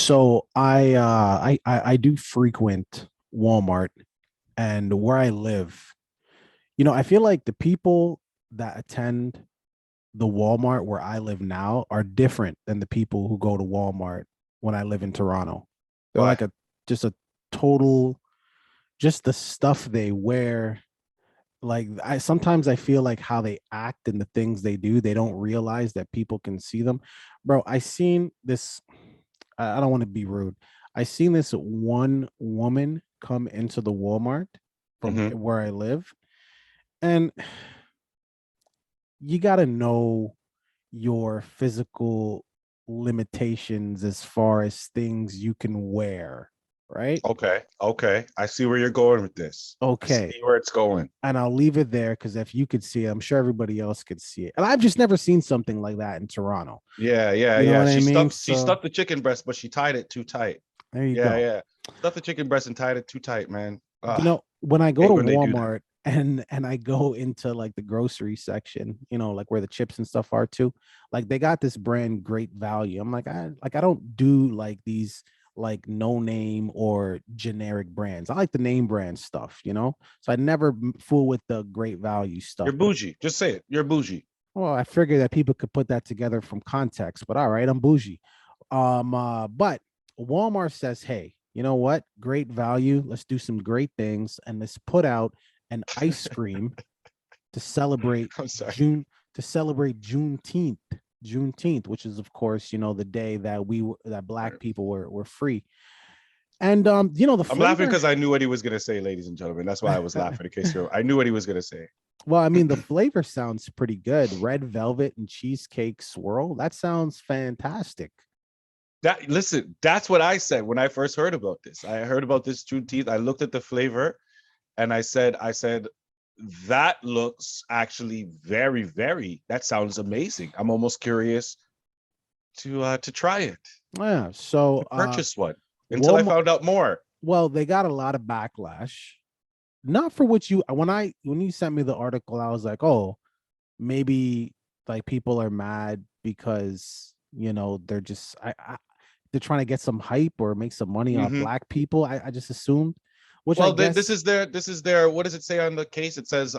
So I do frequent Walmart, and where I live, I feel like the people that attend the Walmart where I live now are different than the people who go to Walmart when I live in Toronto. They're like Why? a just a total just the stuff they wear. Like I sometimes I feel like how they act and the things they do, they don't realize that people can see them. Bro, I seen this. I don't want to be rude. I seen this one woman come into the Walmart from Hmm. where I live, and you got to know your physical limitations as far as things you can wear, right? Okay. Okay. I see where you're going with this. I see Okay. where it's going. And I'll leave it there because if you could see it, I'm sure everybody else could see it. And I've just never seen something like that in Toronto. Yeah, yeah, You know yeah. what I mean? She So stuffed the chicken breast, but she tied it too tight. there you Yeah, go. yeah. Stuffed the chicken breast and tied it too tight, man. When I go to Hate when they do that. Walmart and I go into like the grocery section, like where the chips and stuff are too, like they got this brand Great Value. I'm like, I don't do like these like no name or generic brands. I like the name brand stuff. So I never fool with the Great Value You're stuff. But bougie. Just say it. You're bougie. well, I figured that people could put that together from context. But all right, I'm bougie. But Walmart says, hey, you know what? Great value. Let's do some great things, and let's put out an ice cream to celebrate I'm sorry. June to celebrate Juneteenth. Juneteenth, which is of course, the day that that black people were free. And the I'm laughing flavor. because I knew what he was gonna say, ladies and gentlemen. That's why I was laughing. In case I knew what he was gonna say. Well, I mean, the flavor sounds pretty good. Red velvet and cheesecake swirl. That sounds fantastic. That listen, that's what I said when I first heard about this. I heard about this Juneteenth. I looked at the flavor and I said, that looks actually very, very. That sounds amazing. I'm almost curious to try it, Yeah. So to purchase one until I Walmart. found out more. Well, they got a lot of backlash. Not for what you when you sent me the article, I was like, oh, maybe like people are mad because they're just they're trying to get some hype or make some money off Hmm. black people. I just assumed, which I Well, this guess is their what does it say on the case? It says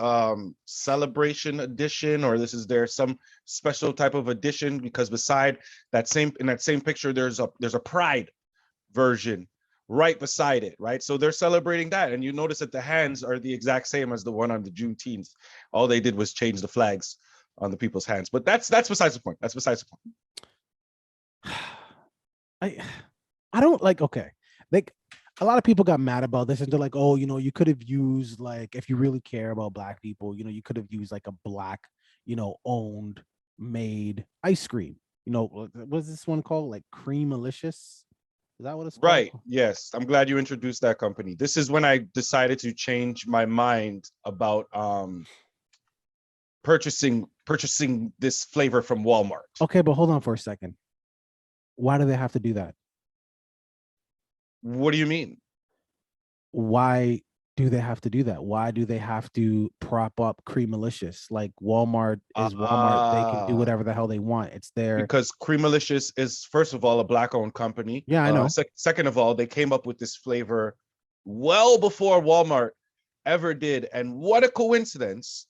celebration edition, or this is their some special type of edition, because beside that same in that same picture there's a pride version right beside it, right? So they're celebrating that, and you notice that the hands are the exact same as the one on the Juneteenth. All they did was change the flags on the people's hands, but that's besides the point. That's besides the point. I I don't like okay. Like a lot of people got mad about this and they're like, oh, you could have used like if you really care about black people, you could have used like a black, owned made ice cream. What's this one called? Like Creamalicious? Is that what it's called? Right. Yes. I'm glad you introduced that company. This is when I decided to change my mind about purchasing this flavor from Walmart. Okay, but hold on for a second. Why do they have to do that? What do you mean? Why do they have to do that? Why do they have to prop up Creamalicious? Like Walmart is Walmart. They can do Ah, whatever the hell they want. It's their because Creamalicious is first of all a black-owned company. yeah, I know. Second of all, they came up with this flavor well before Walmart ever did, and what a coincidence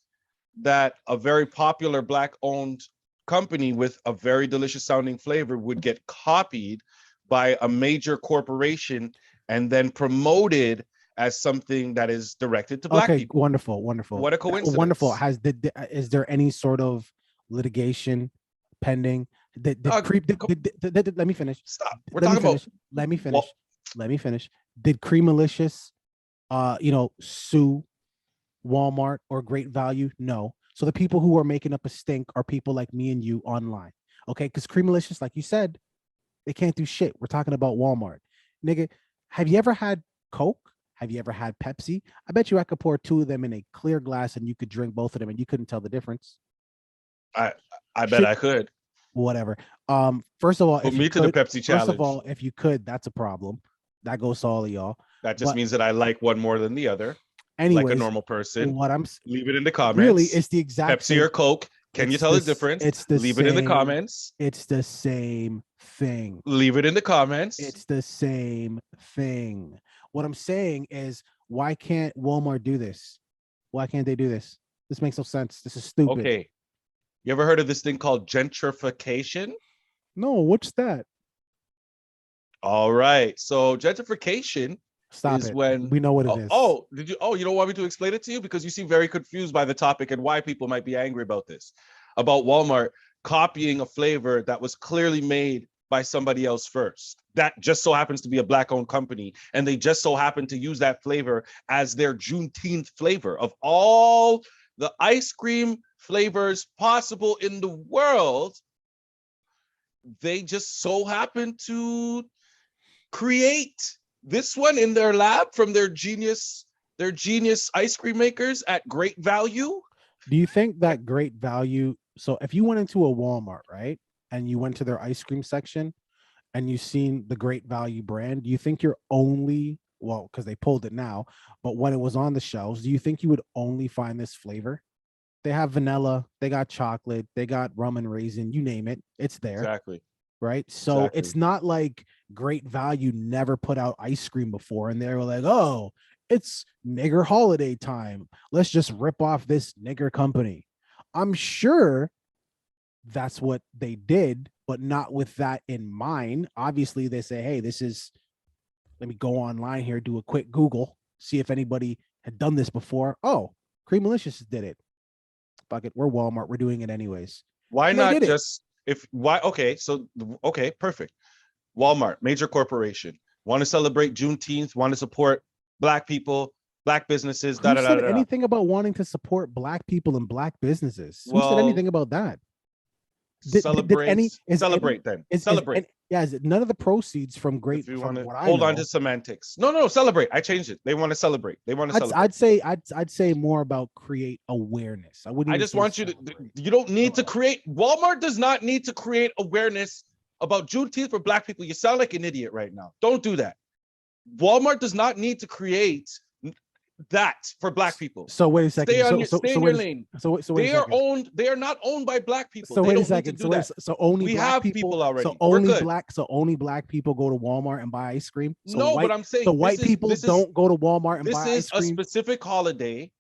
that a very popular black-owned company with a very delicious sounding flavor would get copied by a major corporation and then promoted as something that is directed to black Okay, people. wonderful, wonderful, What a wonderful. coincidence. Is there any sort of litigation pending? Did Uh, creep? Let me finish. Stop. We're Let me talking about finish. Let me well, finish. Let me finish. Did Creamalicious, sue Walmart or Great Value? No. So the people who are making up a stink are people like me and you online. Okay, because Creamalicious, like you said, they can't do shit. We're talking about Walmart, nigga. Have you ever had Coke? Have you ever had Pepsi? I bet you I could pour two of them in a clear glass and you could drink both of them and you couldn't tell the difference. I I bet Shit, I could. whatever. First of all, Put if you me to the could, Pepsi first of challenge. all, if you could, that's a problem. That goes to all of y'all. That just But means that I like one more than the other, like a anyways, normal person. what I'm Leave it in the really comments. it's the exact Pepsi same. or Coke. Can you tell the difference? It's the Leave it in the same. comments. It's the same thing. Leave it in the comments. It's the same thing. What I'm saying is, why can't Walmart do this? Why can't they do this? This makes no sense. This is stupid. Okay. You ever heard of this thing called gentrification? No, what's that? All right. So gentrification Stop is it. when We know what it oh, is. oh, did you you don't want me to explain it to you because you seem very confused by the topic and why people might be angry about this. About Walmart copying a flavor that was clearly made by somebody else first. That just so happens to be a black-owned company, and they just so happen to use that flavor as their Juneteenth flavor. Of all the ice cream flavors possible in the world, they just so happen to create this one in their lab from their genius ice cream makers at great value. Do you think that great value? So if you went into a Walmart, right, and you went to their ice cream section and you seen the great value brand, do you think you're only, well, because they pulled it now, but when it was on the shelves, do you think you would only find this flavor? They have vanilla, they got chocolate, they got rum and raisin, you name it, it's there. Exactly. Right. So Exactly. it's not like great value never put out ice cream before and they were like, oh, it's nigger holiday time. Let's just rip off this nigger company. I'm sure that's what they did, but not with that in mind. Obviously, they say, hey, this is, let me go online here, do a quick Google, see if anybody had done this before. Oh, Creamalicious did it. Fuck it. We're Walmart. We're doing it anyways. Why And they not did it. just if why okay, so okay, perfect. Walmart, major corporation, want to celebrate Juneteenth, want to support black people, black businesses, da Who da da said da da. anything about wanting to support black people and black businesses? Who said Well, anything about that? Did celebrate, any is any celebrate then. is Celebrate. yeah, is it none of the proceeds from If great you want from to what I hold on to know? semantics. No, no, celebrate. I changed it. They want to celebrate. They want to celebrate. I'd say more about create awareness. I wouldn't I even just say want you to, celebrate. you don't need to create, Walmart does not need to create awareness about Juneteenth for black people. You sound like an idiot right now. Don't do that. Walmart does not need to create that for black people. So wait a second. Stay in your lane. So wait a second. They are not owned by black people. So They wait a don't need to second. do that. So only We black have people. people already. So We're only good. black. So only black people go to Walmart and buy ice cream. No, but I'm saying so white people don't go to Walmart and this buy is ice a cream. specific holiday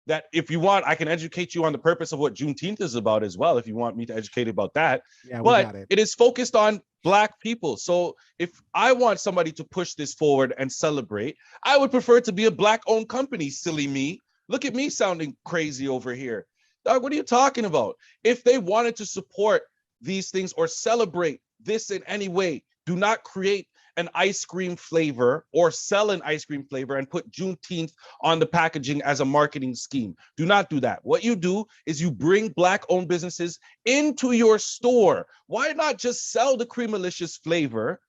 that if you want, I can educate you on the purpose of what Juneteenth is about as well, if you want me to educate about that. Yeah, we but got it. It is focused on black people. So if I want somebody to push this forward and celebrate, I would prefer it to be a black-owned company, silly me. Look at me sounding crazy over here. Dog, what are you talking about? If they wanted to support these things or celebrate this in any way, do not create an ice cream flavor or sell an ice cream flavor and put Juneteenth on the packaging as a marketing scheme. Do not do that. What you do is you bring black-owned businesses into your store. Why not just sell the Creamalicious flavor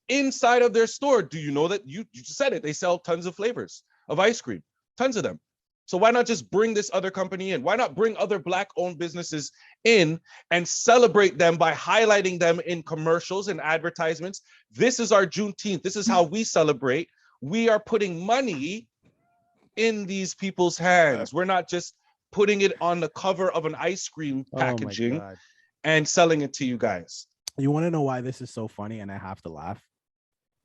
inside of their store? Do you know that you just said it? They sell tons of flavors of ice cream, tons of them. So why not just bring this other company in? Why not bring other black-owned businesses in and celebrate them by highlighting them in commercials and advertisements? This is our Juneteenth. This is how we celebrate. We are putting money in these people's hands. We're not just putting it on the cover of an ice cream packaging and selling it to you guys. You want to know why this is so funny and I have to laugh?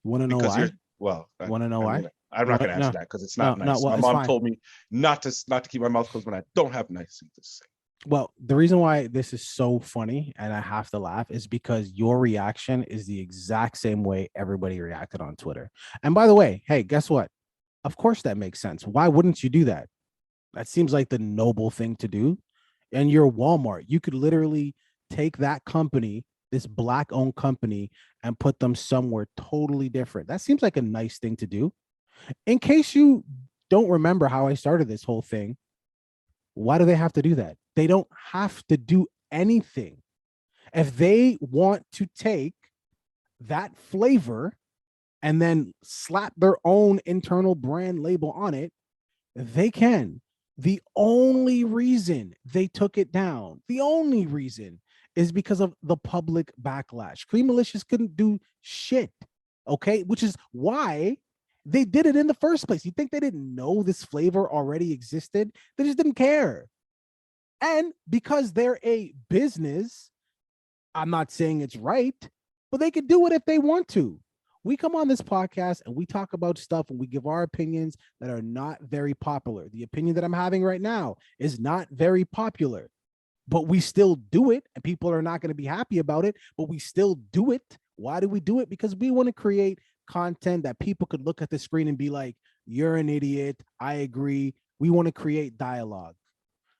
You want to know why? Well, want to know why? I'm not going to answer that because it's not nice. My mom told me not to keep my mouth closed when I don't have nice things to say. Well, the reason why this is so funny and I have to laugh is because your reaction is the exact same way everybody reacted on Twitter. And by the way, hey, guess what? Of course that makes sense. Why wouldn't you do that? That seems like the noble thing to do. And you're Walmart. You could literally take that company, this black-owned company, and put them somewhere totally different. That seems like a nice thing to do. In case you don't remember how I started this whole thing, why do they have to do that? They don't have to do anything. If they want to take that flavor and then slap their own internal brand label on it, they can. The only reason they took it down, the only reason is because of the public backlash. Creamalicious couldn't do shit, okay? Which is why they did it in the first place. You think they didn't know this flavor already existed? They just didn't care. And because they're a business, I'm not saying it's right, but they can do it if they want to. We come on this podcast and we talk about stuff and we give our opinions that are not very popular. The opinion that I'm having right now is not very popular, but we still do it, and people are not going to be happy about it, but we still do it. Why do we do it? Because we want to create content that people could look at the screen and be like, you're an idiot. I agree. We want to create dialogue.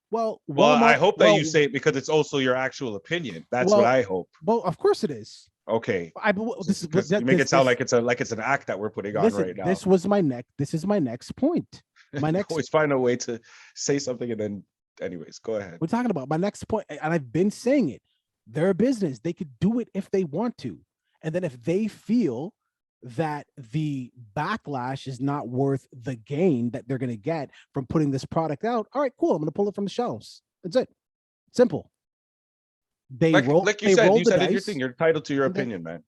Well, Well, I Walmart, hope that you say it because it's also your actual opinion. That's what I hope. Well, of course it is. Okay. This is because you make it sound like it's an act that we're putting on right now. This is my next point. My next always find a way to say something and then anyways, go ahead. We're talking about my next point, and I've been saying it. They're a business. They could do it if they want to. And then if they feel that the backlash is not worth the gain that they're going to get from putting this product out, all right, cool. I'm going to pull it from the shelves. That's it. Simple. They like you said it your thing. You're entitled to your opinion, man.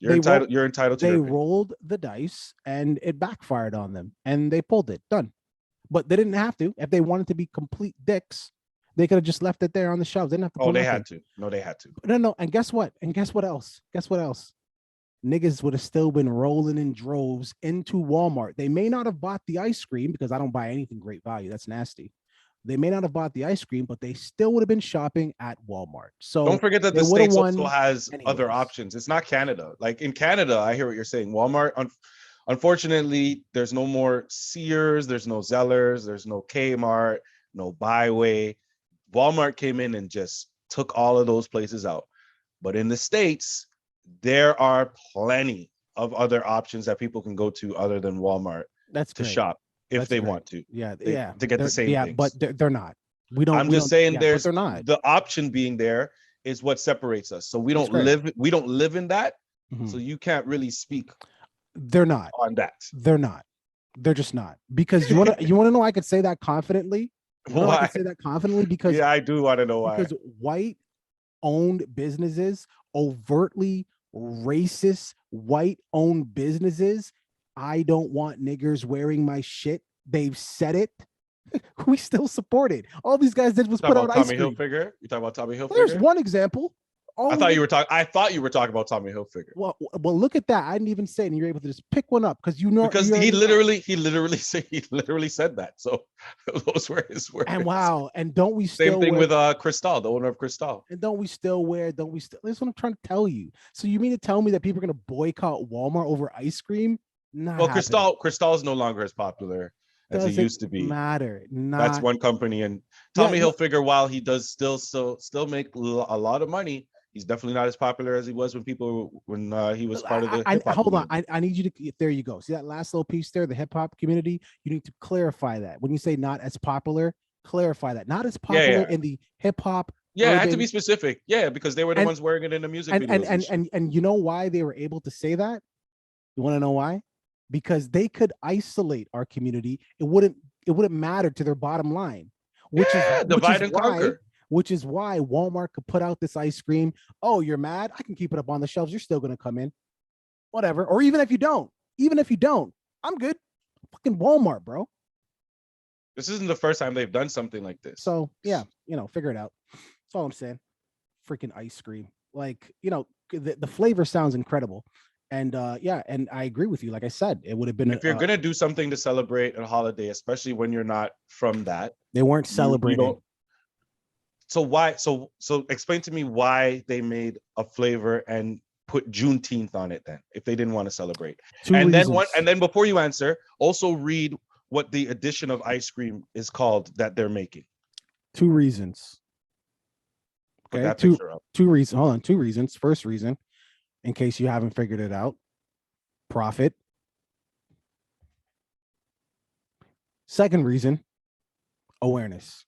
You're entitled to they your rolled the dice and it backfired on them and they pulled it. Done. But they didn't have to. If they wanted to be complete dicks, they could have just left it there on the shelves. They didn't have to. Oh, they had to. No, they had to. No. And guess what? Guess what else? Niggas would have still been rolling in droves into Walmart. They may not have bought the ice cream because I don't buy anything great value. That's nasty. They may not have bought the ice cream, but they still would have been shopping at Walmart. So don't forget that the States also has other options. It's not Canada. Like in Canada, I hear what you're saying. Walmart, unfortunately, there's no more Sears, there's no Zellers, there's no Kmart, no Byway. Walmart came in and just took all of those places out. But in the States, there are plenty of other options that people can go to other than Walmart to shop if they want to. To get the same things. But they're not. I'm just saying they're not. The option being there is what separates us. So we don't live in that. Mm-hmm. So you can't really speak. They're not on that. They're not. They're just not. Because you want to know I could say that confidently? Why? I could say that confidently because I do want to know why. Because white-owned businesses, overtly racist white-owned businesses, I don't want niggers wearing my shit. They've said it. We still support it. All these guys did was put out ice cream. Hilfiger? You talking about Tommy Hilfiger? There's one example. I thought you were talking about Tommy Hilfiger. Well, look at that. I didn't even say it, and you're able to just pick one up because he literally said that. So those were his words. And wow, and don't we still same thing with Cristal, the owner of Cristal. And don't we still that's what I'm trying to tell you. So you mean to tell me that people are gonna boycott Walmart over ice cream? Well, Cristal is no longer as popular as it used to be. That's one company, and Tommy Hilfiger, while he does still make a lot of money, he's definitely not as popular as he was when he was part of the hip-hop hold on. I need you to, there you go. See that last little piece there, the hip-hop community? You need to clarify that. When you say not as popular, clarify that. Not as popular in the hip-hop. Yeah, I had to be specific. Yeah, because they were the ones wearing it in the music videos. And you know why they were able to say that? You want to know why? Because they could isolate our community. It wouldn't matter to their bottom line. Which is why Walmart could put out this ice cream. Oh, you're mad? I can keep it up on the shelves. You're still going to come in. Whatever. Or even if you don't, I'm good. Fucking Walmart, bro. This isn't the first time they've done something like this. So, yeah, figure it out. That's all I'm saying. Freaking ice cream. Like, the flavor sounds incredible. And and I agree with you. Like I said, it would have been if you're gonna do something to celebrate a holiday, especially when you're not from that. They weren't celebrating. So why? So explain to me why they made a flavor and put Juneteenth on it then, if they didn't want to celebrate. And then before you answer, also read what the addition of ice cream is called that they're making. 2 reasons. Okay, two reasons. Hold on, 2 reasons. First reason, in case you haven't figured it out, profit. Second reason, awareness.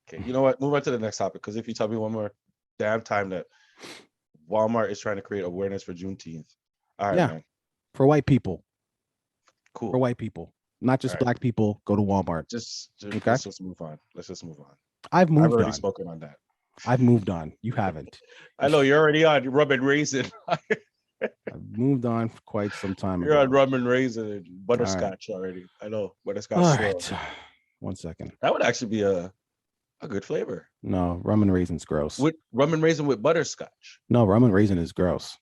Okay, you know what? Move on to the next topic, because if you tell me one more damn time that Walmart is trying to create awareness for Juneteenth. All right, man. For white people. Cool. For white people. Not just black people go to Walmart. Okay. Let's just move on. I've already spoken on that. I've moved on. You haven't. I know you're already on rum and raisin. I've moved on for quite some time. You're on rum and raisin and butterscotch already. I know butterscotch. All right. 1 second. That would actually be a good flavor. No, rum and raisin's gross. With rum and raisin with butterscotch. No, rum and raisin is gross.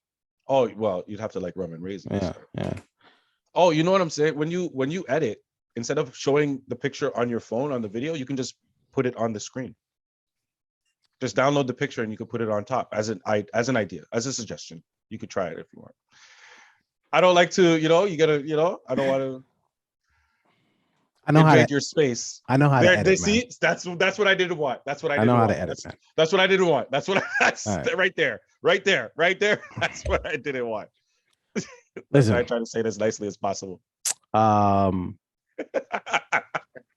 Oh, well, you'd have to like rum and raisin. Yeah, yeah. Oh, you know what I'm saying? When you edit, instead of showing the picture on your phone on the video, you can just put it on the screen. Just download the picture and you could put it on top as an idea, as a suggestion. You could try it if you want. I don't like to, you gotta, I don't want to invade your space. I know how to edit, see, man. That's what I didn't want. That's what I didn't know want. How to edit, that's what I didn't want. That's what right. right there. That's what I didn't want. Listen, I try to say it as nicely as possible.